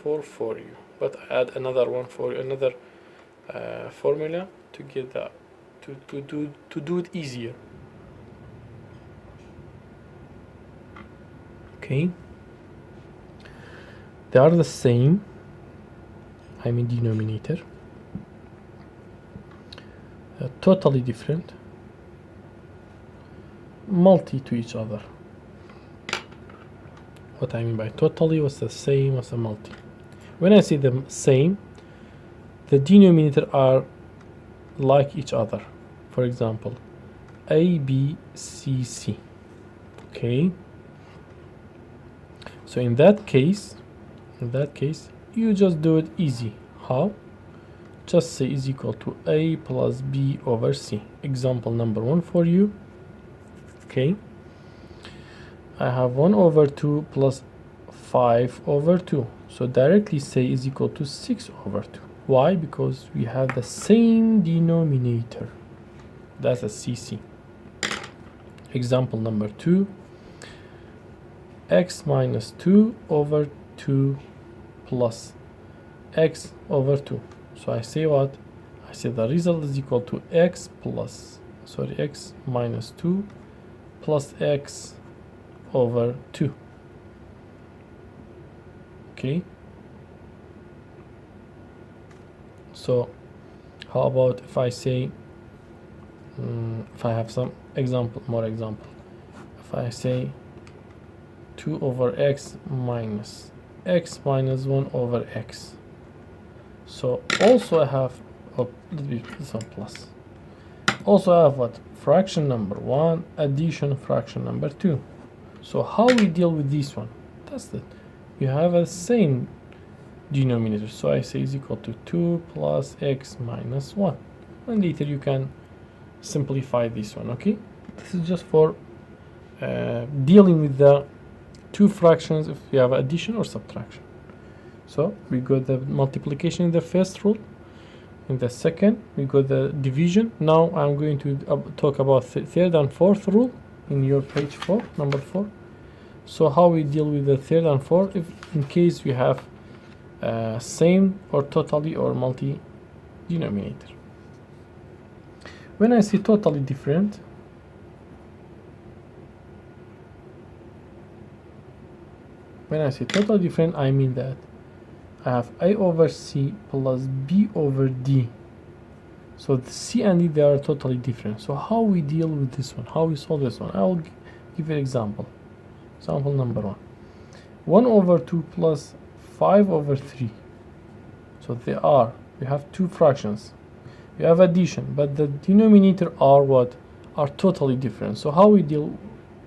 4 for you, but I add another one for you, another formula to get that, to do it easier. Okay, they are the same, I mean denominator, totally different, multi to each other. What I mean by totally, what's the same, what's the multi? When I say the same, the denominator are like each other. For example, A, B, C, C. Okay. So in that case, you just do it easy. How? Just say is equal to A plus B over C. Example number 1 for you. Okay. I have 1 over 2 plus 5 over 2. So directly say is equal to 6 over 2. Why? Because we have the same denominator. That's a CC. Example number 2. X minus 2 over 2 plus X over 2. So I say what? I say the result is equal to X minus 2 plus X over 2. Okay. So how about if I say, if I have some more example, if I say 2 over X minus 1 over X. So also I have, this one plus. Also I have what? Fraction number 1, addition fraction number 2. So how we deal with this one? That's it. You have a same denominator. So I say is equal to 2 plus X minus 1. And later you can simplify this one, okay? This is just for dealing with the two fractions if you have addition or subtraction. So we got the multiplication in the first rule. In the second, we got the division. Now I'm going to talk about third and fourth rule in your page 4, number 4. So how we deal with the third and fourth, if in case we have same or totally or multi denominator. When I say totally different, I mean that I have A over C plus B over D. So the C and D, they are totally different. So how we deal with this one? How we solve this one? I will give you an example. Example number 1. 1 over 2 plus 5 over 3. So we have two fractions. We have addition, but the denominator are what? Are totally different. So how we deal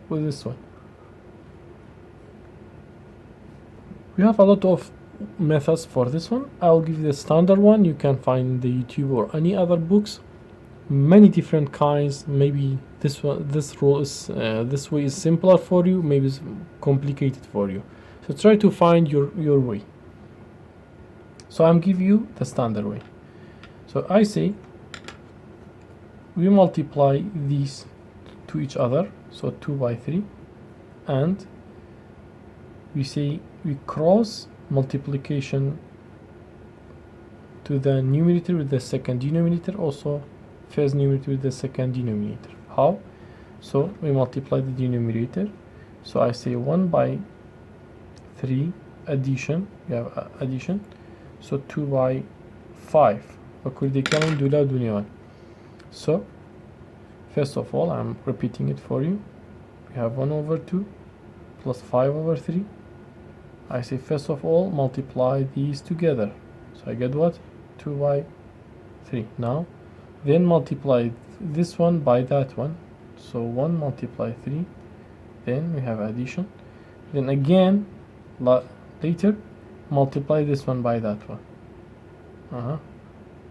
with this one? We have a lot of methods for this one. I'll give you the standard one you can find in the YouTube or any other books. Many different kinds. Maybe this rule is this way is simpler for you, maybe it's complicated for you. So try to find your way. So I'm giving you the standard way. So I say we multiply these to each other, so 2 by 3, and we say we cross multiplication to the numerator with the second denominator, also first numerator with the second denominator. How? So we multiply the denominator. So I say 1 by 3 addition, we have addition, so 2 by 5. So first of all, I'm repeating it for you. We have 1 over 2 plus 5 over 3. I say first of all multiply these together. So I get what? 2 by 3. Now then multiply this one by that one. So 1 multiply 3. Then we have addition. Then again later multiply this one by that one.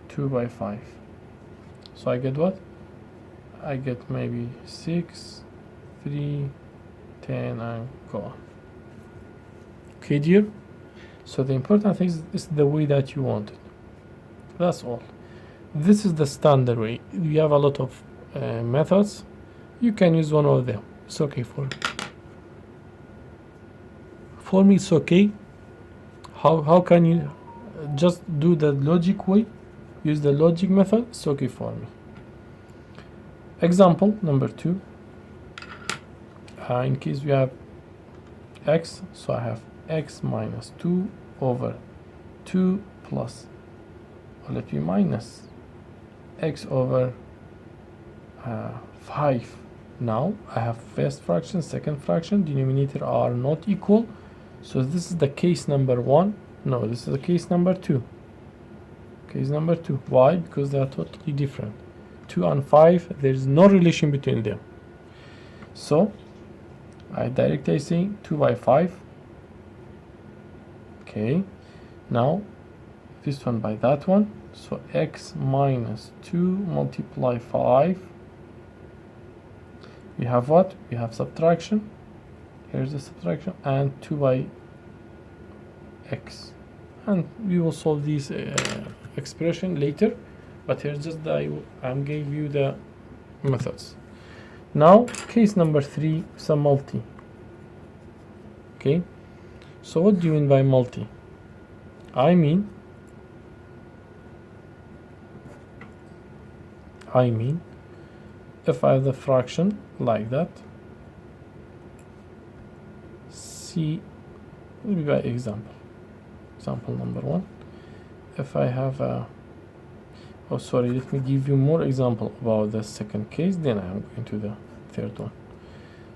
2 by 5. So I get what? I get maybe 6, 3, 10, and go on. Okay, dear? So the important thing is the way that you want it. That's all. This is the standard way. You have a lot of methods. You can use one of them. It's okay for me. For me, it's okay. how can you just do the logic way, use the logic method? It's okay for me. Example number 2, in case we have x, so I have x minus 2 over 2 plus, or let me minus x over 5. Now I have first fraction, second fraction, denominator are not equal, so this is the case number 1. No, this is the case number 2. Case number 2. Why? Because they are totally different. 2 and 5, there is no relation between them. So I directly say 2 by 5. Okay, now this one by that one, so x minus 2 multiply 5. We have what? We have subtraction. Here's the subtraction, and 2 by x. And we will solve this expression later, but here's just I'm gave you the methods. Now case number 3 is a multi. Okay, so what do you mean by multi? I mean if I have the fraction like that, see, will be by example number 1. If I have a, oh sorry, let me give you more example about the second case, then I'm going to the third one,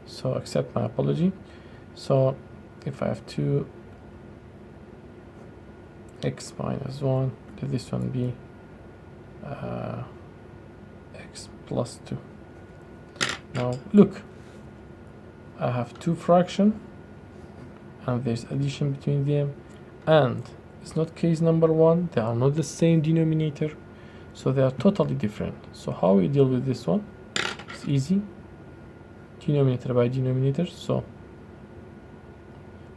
so accept my apology. So if I have 2 x minus 1, let this one be x plus 2. Now look, I have 2 fraction and there's addition between them, and it's not case number 1, they are not the same denominator, so they are totally different. So how we deal with this one? It's easy, denominator by denominator. So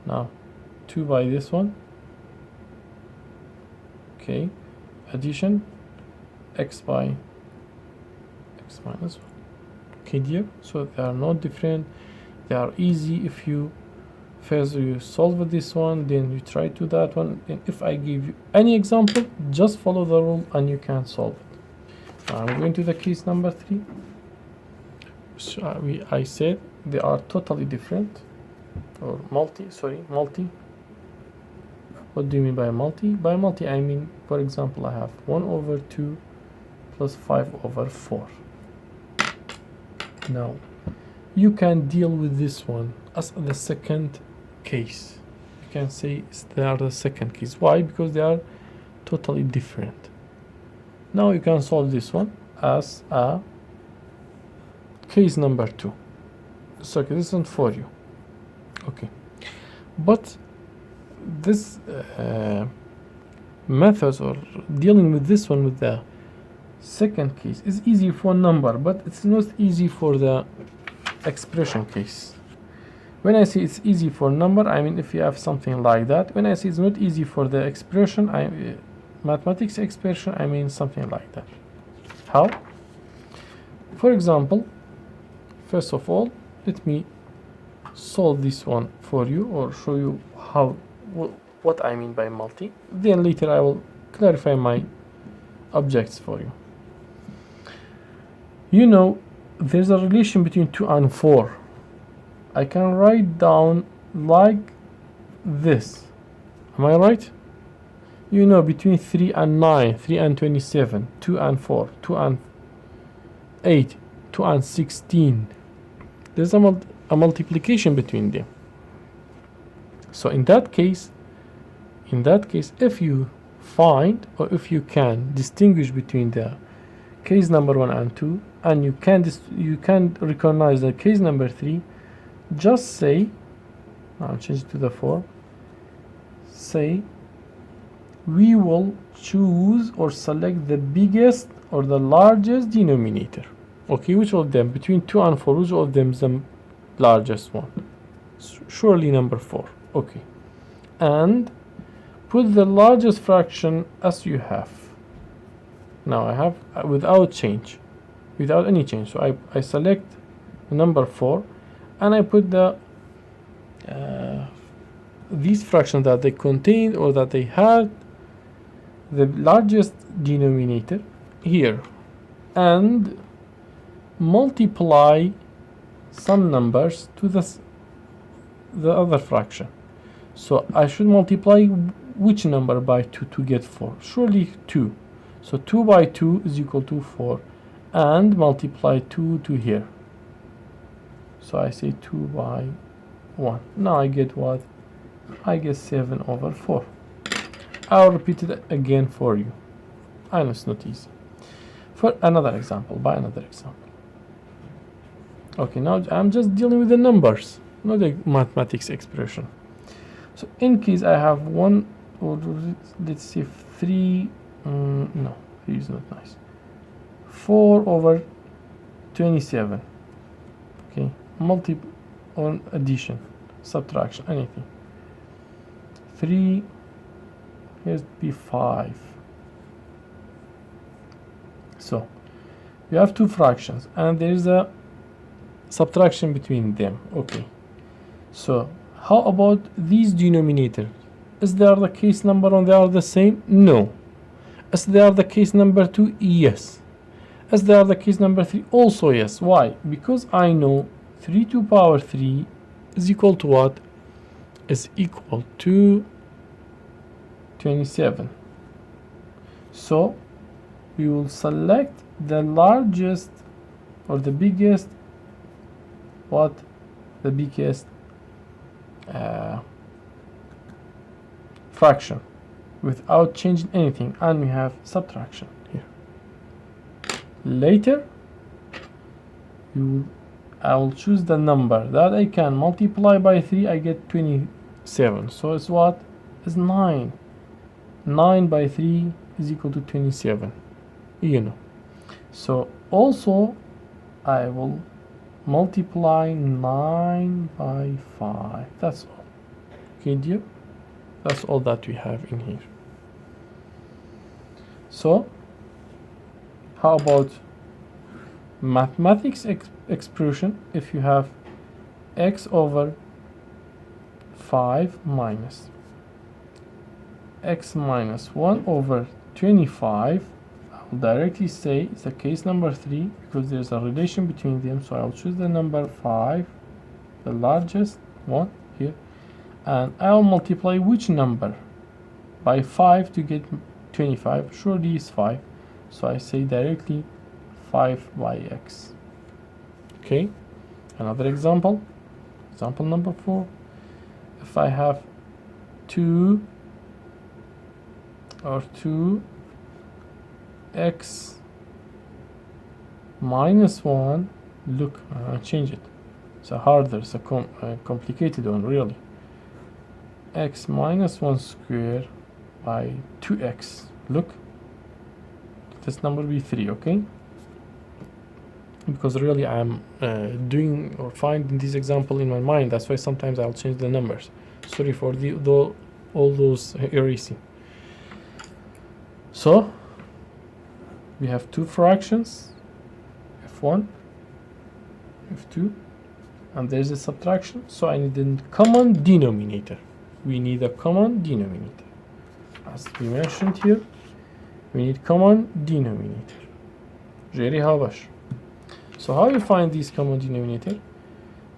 now 2 by this one, okay, addition x by x minus 1. Okay dear, so they are not different, they are easy. If you first you solve this one, then you try to that one, and if I give you any example, just follow the rule and you can solve it. I'm going to the case number 3. So I said they are totally different, or multi. What do you mean by multi? By multi I mean, for example, I have 1 over 2 plus 5 over 4. Now you can deal with this one as the second case. You can say they are the second case. Why? Because they are totally different. Now you can solve this one as a case number 2. So okay, this isn't for you. Okay, but this methods or dealing with this one with the second case is easy for number, but it's not easy for the expression case. When I say it's easy for number, I mean if you have something like that. When I say it's not easy for the expression, mathematics expression, I mean something like that. How? For example, first of all, let me solve this one for you, or show you how what I mean by multi. Then later I will clarify my objects for you. You know, there's a relation between 2 and 4. I can write down like this. Am I right? You know, between 3 and 9, 3 and 27, 2 and 4, 2 and 8, 2 and 16. There's a multiplication between them. So in that case, if you find, or if you can distinguish between the case number 1 and 2, and you can recognize the case number 3, just say, I'll change it to the 4, say we will choose or select the biggest or the largest denominator. Okay, which of them between 2 and 4, which of them is the largest one? Surely number 4. Okay, and put the largest fraction as you have. Now I have without any change. So I select number 4, and I put the these fractions that they contained or that they had the largest denominator here and multiply some numbers to the other fraction. So I should multiply which number by 2 to get 4? Surely 2. So 2 by 2 is equal to 4, and multiply 2 to here. So I say 2 by 1. Now I get what? I get 7 over 4. I'll repeat it again for you. I know it's not easy. For another example, by another example. Okay, now I'm just dealing with the numbers, not the mathematics expression. So in case I have one, or let's say 3, no, 3 is not nice. 4 over 27. Okay, on addition, subtraction, anything. 3, here's be 5. So you have two fractions and there is a subtraction between them. Okay, so how about these denominators? Is there the case number and they are the same? No. Is there the case number 2? Yes. Is there the case number 3? Also yes. Why? Because I know 3 to power 3 is equal to what? Is equal to 27. So we will select the largest or the biggest, what? The biggest fraction without changing anything, and we have subtraction here. Later I will choose the number that I can multiply by 3. I get 27. So it's what? It's 9. 9 by 3 is equal to 27. You know. So also I will multiply 9 by 5. That's all. Okay, dear? That's all that we have in here. So how about mathematics expression? If you have x over 5 minus x minus 1 over 25, I'll directly say it's a case number 3 because there's a relation between them. So I'll choose the number 5, the largest one here, and I'll multiply which number by 5 to get 25. Surely is 5. So I say directly 5 by x. Okay, another example. Example number 4. If I have 2 x minus 1, look, change it. It's a harder, it's a complicated one, really. X minus 1 square by 2x. Look, this number will be 3, okay? Because really I'm doing or finding this example in my mind. That's why sometimes I'll change the numbers. Sorry for all those erasing. So we have two fractions, f1, f2, and there's a subtraction. So I need a common denominator. We need a common denominator. As we mentioned here, we need common denominator. Jerry Habash. So how you find this common denominator?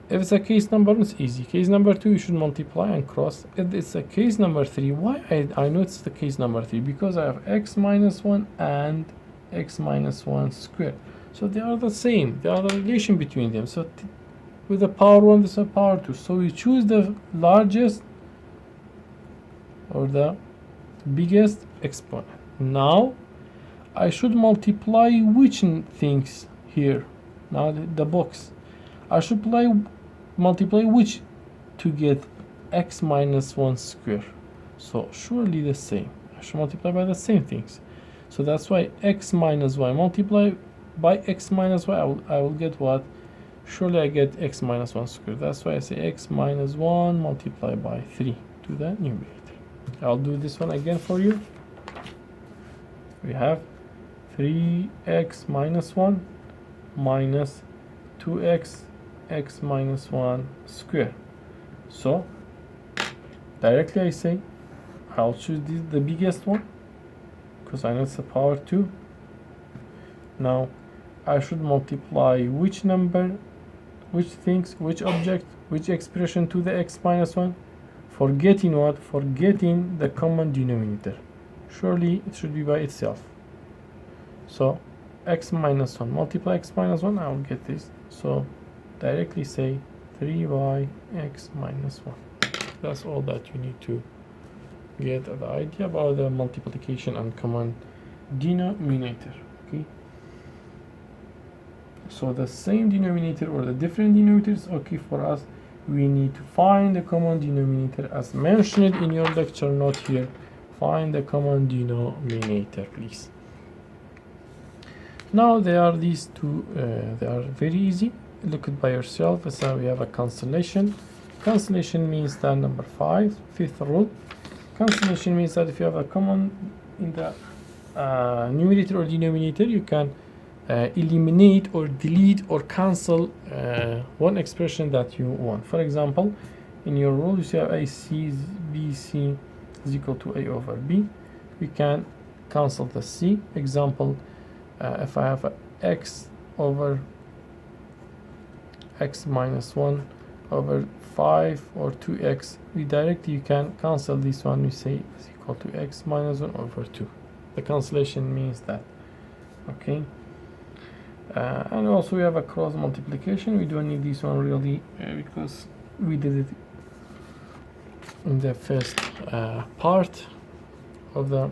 If it's a case number, it's easy. Case number 2, you should multiply and cross. If it's a case number 3, why I know it's the case number 3? Because I have x minus 1 and x minus 1 squared. So they are the same. There are the relation between them. So with the power 1, this is a power 2. So we choose the largest or the biggest exponent. Now I should multiply which things here. Now the box. I should multiply which to get x minus 1 square. So surely the same. I should multiply by the same things. So that's why x minus y multiply by x minus y. I will get what? Surely I get x minus 1 square. That's why I say x minus 1 multiply by 3 to the numerator. I'll do this one again for you. We have 3x minus 1 minus 2x x minus 1 square. So directly I say I'll choose the biggest one because I know it's a power 2. Now I should multiply which number, which things, which object, which expression to the x minus 1, forgetting what? Forgetting the common denominator. Surely it should be by itself. So x minus 1 multiply x minus 1, I will get this. So directly say 3y x minus 1. That's all that you need to get the idea about the multiplication and common denominator. Okay, so the same denominator or the different denominators, okay, for us we need to find the common denominator as mentioned in your lecture note here. Find the common denominator, please. Now there are these two, they are very easy. Look it by yourself. So we have a cancellation. Cancellation means that number 5, fifth rule. Cancellation means that if you have a common in the numerator or denominator, you can eliminate or delete or cancel one expression that you want. For example, in your rule, you say AC BC is equal to A over B. We can cancel the C. Example, if I have a x over x minus 1 over 5 or 2x, we directly, you can cancel this one. We say is equal to x minus 1 over 2. The cancellation means that. Okay. And also we have a cross multiplication. We don't need this one really because we did it in the first part of the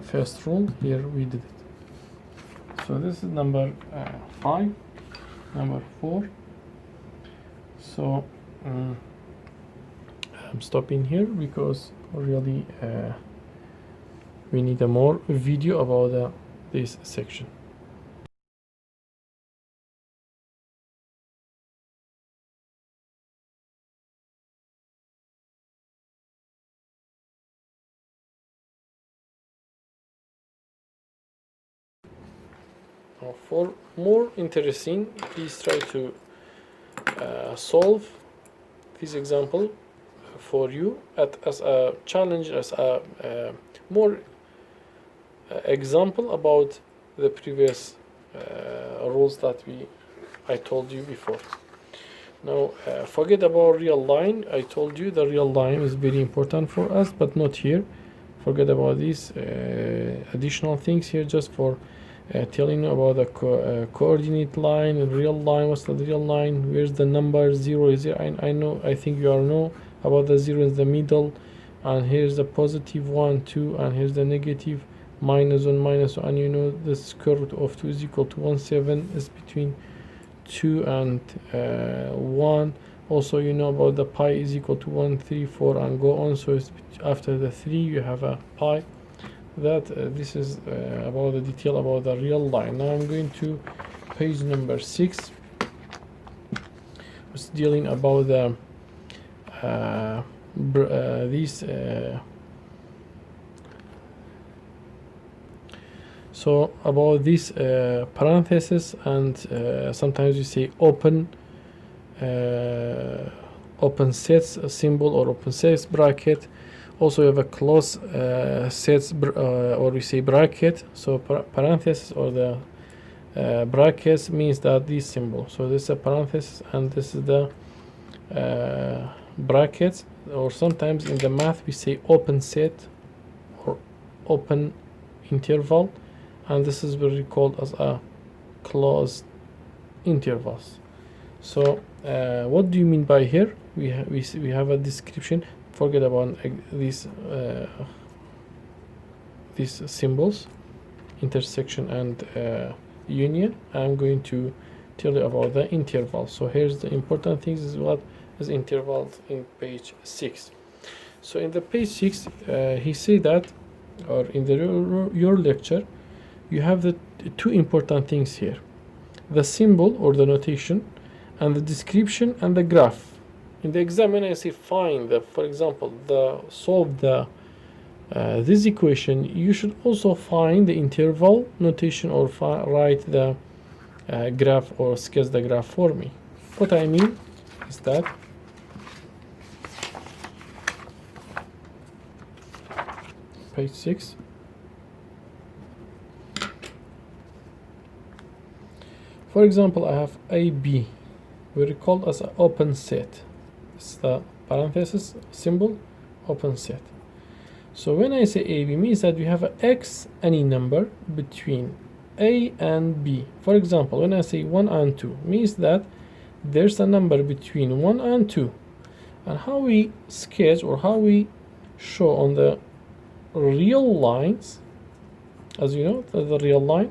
first rule. Here we did it. So this is number 5, number 4. So I'm stopping here because really we need a more video about this section. Now for more interesting, please try to solve this example for you as a challenge, as a more example about the previous rules that I told you before. Now forget about real line. I told you the real line is very important for us, but not here. Forget about these additional things here, just for telling you about the coordinate line and real line. What's the real line? Where's the number? 0 is here. I know, I think you all know about the 0 in the middle, and here's the positive 1 2, and here's the negative -1 -1, and you know the square root of 2 is equal to 1/7 is between 2 and 1. Also you know about the pi is equal to 1/3/4 and go on. So it's after the 3 you have a pi. That this is about the detail about the real line. Now I'm going to page number 6. It's dealing about the these so about this parenthesis, and sometimes you say open sets symbol or open sets bracket. Also you have a close sets or we say bracket. So parenthesis or the brackets means that this symbol. So this is a parenthesis and this is the brackets. Or sometimes in the math we say open set or open interval, and this is very called as a closed intervals. So what do you mean by here? We have a description. Forget about these symbols, intersection and union. I'm going to tell you about the interval. So here's the important things is what is intervals in page 6. So in the page 6 he said that, or in your lecture you have the two important things here: the symbol or the notation, and the description and the graph. In the exam, I say find the, for example, solve the this equation, you should also find the interval notation or write the graph or sketch the graph for me. What I mean is that page 6. For example, I have AB, we recall as an open set. It's the parenthesis symbol, open set. So when I say AB, means that we have an X, any number between A and B. For example, when I say 1 and 2, means that there's a number between 1 and 2. And how we sketch or how we show on the real lines, as you know, the real line.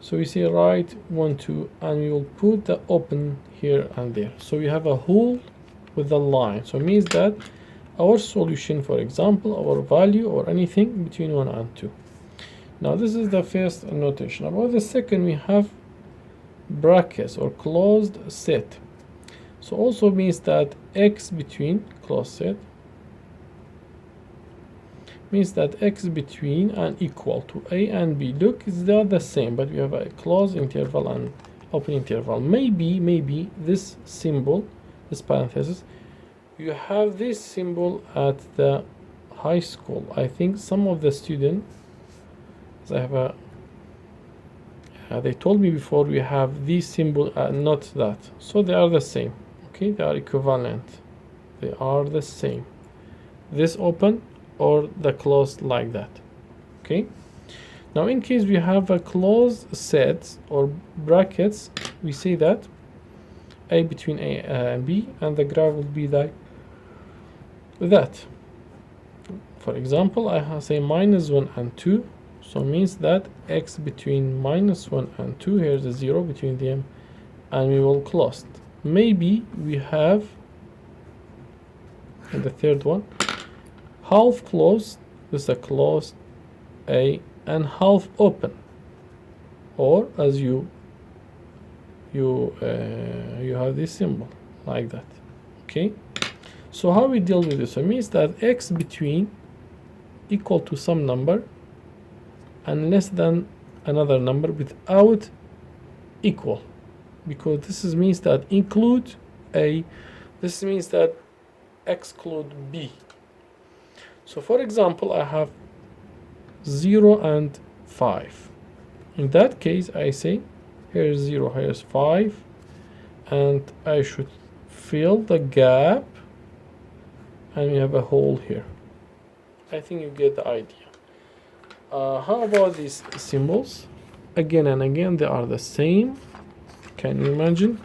So we say write 1, 2, and we will put the open here and there. So we have a hole with the line. So it means that our solution, for example, our value or anything between 1 and 2. Now this is the first notation. About the second, we have brackets or closed set. So also means that X between closed set means that X between and equal to A and B. Look, they are the same, but we have a closed interval and open interval. Maybe this symbol, this parenthesis, you have this symbol at the high school. I think some of the students, I have a they told me before we have this symbol, not that. So they are the same. Okay, they are equivalent. They are the same. This open or the closed like that. Okay. Now in case we have a closed set or brackets, we say that A between A and B, and the graph will be like that. For example, I say minus 1 and 2, so it means that X between minus 1 and 2, here's a 0 between them, and we will close. Maybe we have in the third one half closed, this is a closed A, and half open, or as you have this symbol like that. Okay, so how we deal with this? It means that X between equal to some number and less than another number without equal, because this means that include A, this means that exclude B. So for example, I have 0 and 5. In that case, I say here's 0, here's 5, and I should fill the gap, and we have a hole here. I think you get the idea. How about these symbols? Again and again, they are the same. Can you imagine?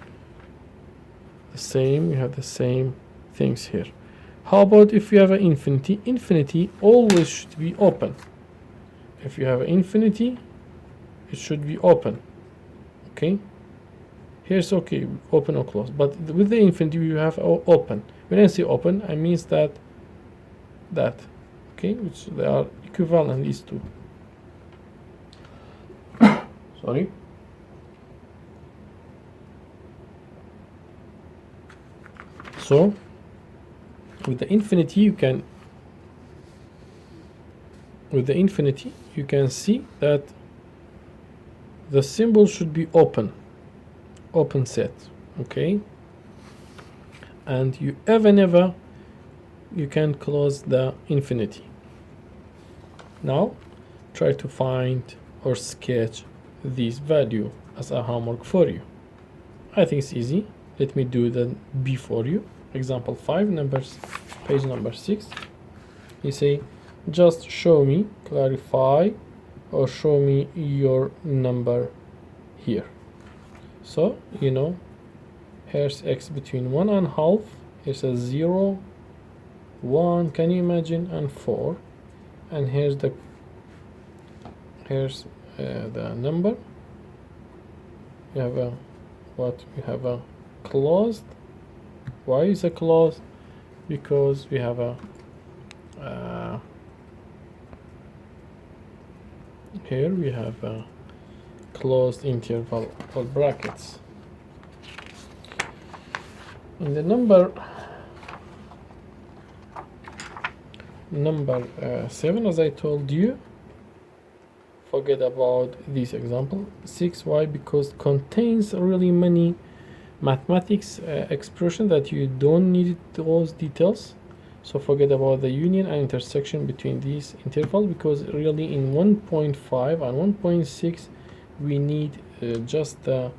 The same, you have the same things here. How about if you have an infinity? Infinity always should be open. If you have an infinity, it should be open. Okay? Here's okay, open or close. But with the infinity, you have open. When I say open, I mean that. Okay? Which they are equivalent, these two. Sorry. So with the infinity you can see that the symbol should be open set. Okay, and you never you can close the infinity. Now try to find or sketch this value as a homework for you. I think it's easy. Let me do the B for you. Example 5, page number 6. You say just show me, clarify, or show me your number here. So you know, here's X between 1 and half, here's a 0, 1, can you imagine, and 4, and here's the number. You have a we have a closed. Why is it closed? Because we have a here we have a closed interval or brackets. In the number 7, as I told you, forget about this example. 6, why? Because it contains really many mathematics expression that you don't need those details. So forget about the union and intersection between these intervals, because really in 1.5 and 1.6 we need just the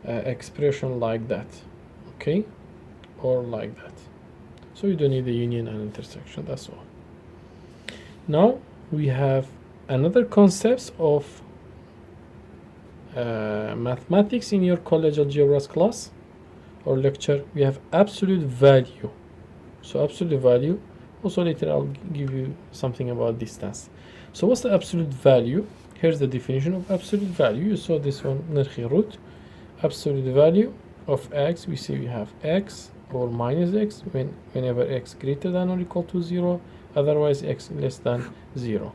expression like that, okay, or like that. So you don't need the union and intersection, that's all. Now we have another concepts of mathematics in your college algebras class or lecture. We have absolute value. So absolute value, also later I'll give you something about distance. So what's the absolute value? Here's the definition of absolute value. You saw this one, نرخي root. Absolute value of x, we see we have x or minus x whenever x greater than or equal to 0, otherwise x less than 0.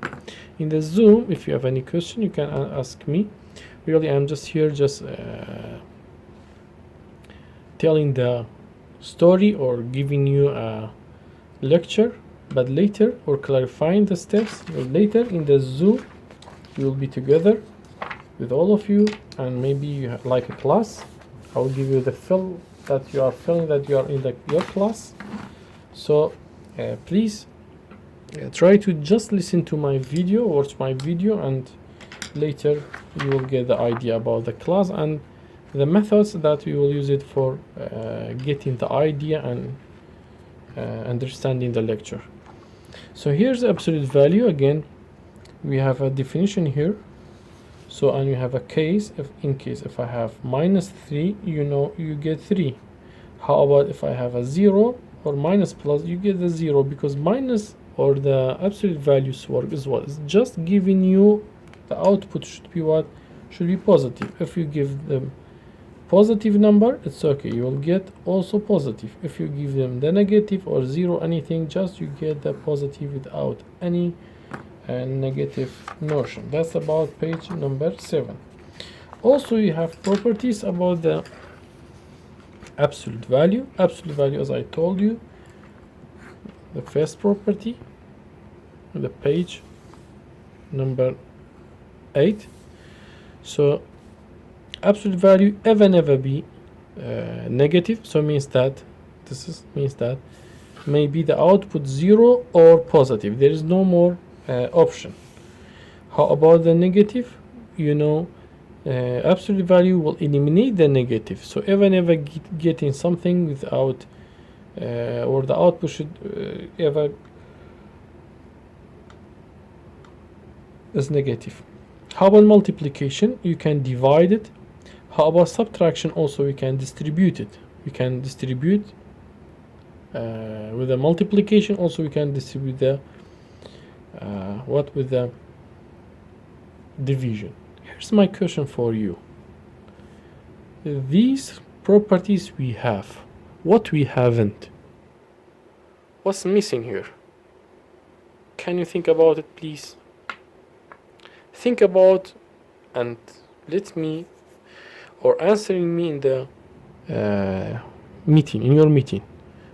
In the Zoom, if you have any question, you can ask me. Really, I'm just here telling the story or giving you a lecture, but later, or clarifying the steps, later in the Zoom we will be together with all of you, and maybe you have like a class. I will give you the feel that you are feeling that you are in your class. So please try to just listen to my video, watch my video, and later you will get the idea about the class and the methods that we will use it for getting the idea and understanding the lecture. So here's the absolute value. Again, we have a definition here. So, and you have a case, if I have minus 3, you know you get 3. How about if I have a 0 or minus plus, you get the 0, because minus or the absolute values work is what? It's just giving you the output should be what? Should be positive. If you give them positive number, it's okay, you will get also positive. If you give them the negative or 0 anything, just you get the positive without any negative notion. That's about page number 7. Also you have properties about the absolute value. Absolute value, as I told you, the first property, the page number 8. So absolute value never be negative, so means that means that maybe the output 0 or positive, there is no more option. How about the negative? You know, absolute value will eliminate the negative, so never getting something without or the output should ever is negative. How about multiplication? You can divide it. How about subtraction? Also we can distribute it. We can distribute with the multiplication. Also we can distribute the with the division. Here's my question for you. These properties we have, what we haven't? What's missing here? Can you think about it, please? Think about and let me, or answering me in the meeting, in your meeting,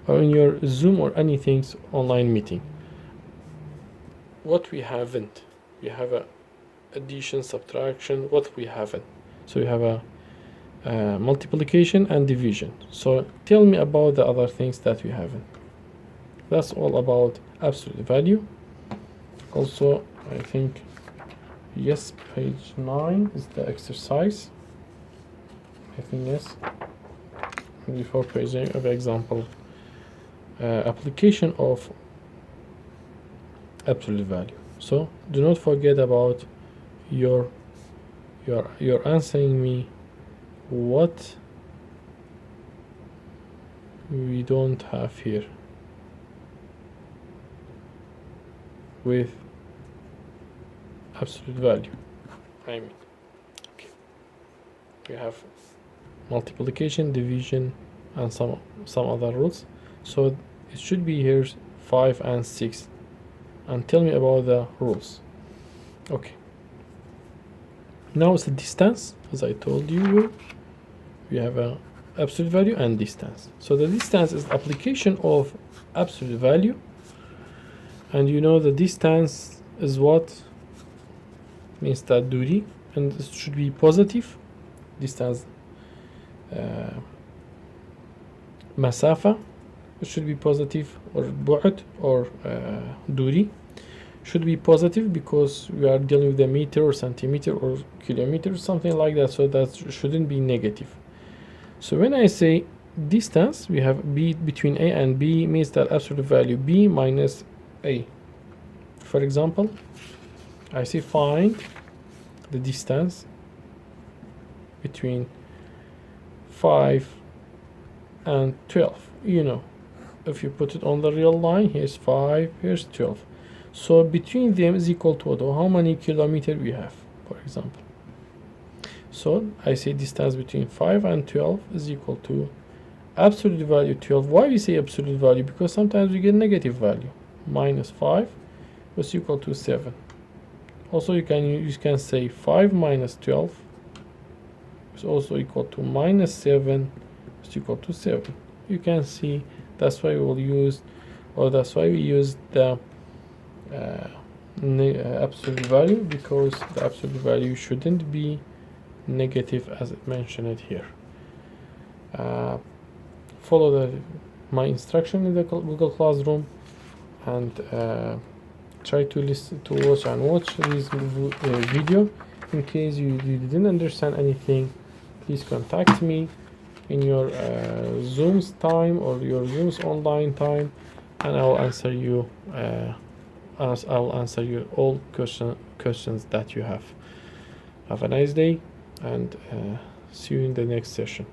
or in your Zoom or anything online meeting. What we haven't? We have a addition, subtraction. What we haven't? So we have a multiplication and division. So tell me about the other things that we haven't. That's all about absolute value. Also, I think, yes, page 9 is the exercise. I think yes. Before page 9 of example, application of absolute value. So do not forget about your answering me what we don't have here with absolute value. I mean, okay, we have multiplication, division, and some other rules. So it should be here 5 and 6. And tell me about the rules. Okay. Now it's the distance. As I told you, we have a absolute value and distance. So the distance is application of absolute value, and you know the distance is what means that duty, and it should be positive. Distance مسافة, it should be positive or bu'd or duri should be positive, because we are dealing with a meter or centimeter or kilometer, something like that, so that shouldn't be negative. So when I say distance, we have b between a and b, means that absolute value b minus a. For example, I say find the distance between 5 and 12. You know, if you put it on the real line, here's 5, here's 12. So between them is equal to what? How many kilometers we have, for example. So I say distance between 5 and 12 is equal to absolute value 12. Why we say absolute value? Because sometimes we get negative value. Minus 5 is equal to 7. Also, you can say 5 minus 12 is also equal to minus 7 is equal to 7. You can see that's why we will use, or that's why we use the absolute value, because the absolute value shouldn't be negative as it mentioned here. Follow my instruction in the Google Classroom, and try to listen to watch this video. In case you didn't understand anything, please contact me in your Zoom's time or your Zoom's online time, and I'll answer you all questions that you have. Have a nice day, and see you in the next session.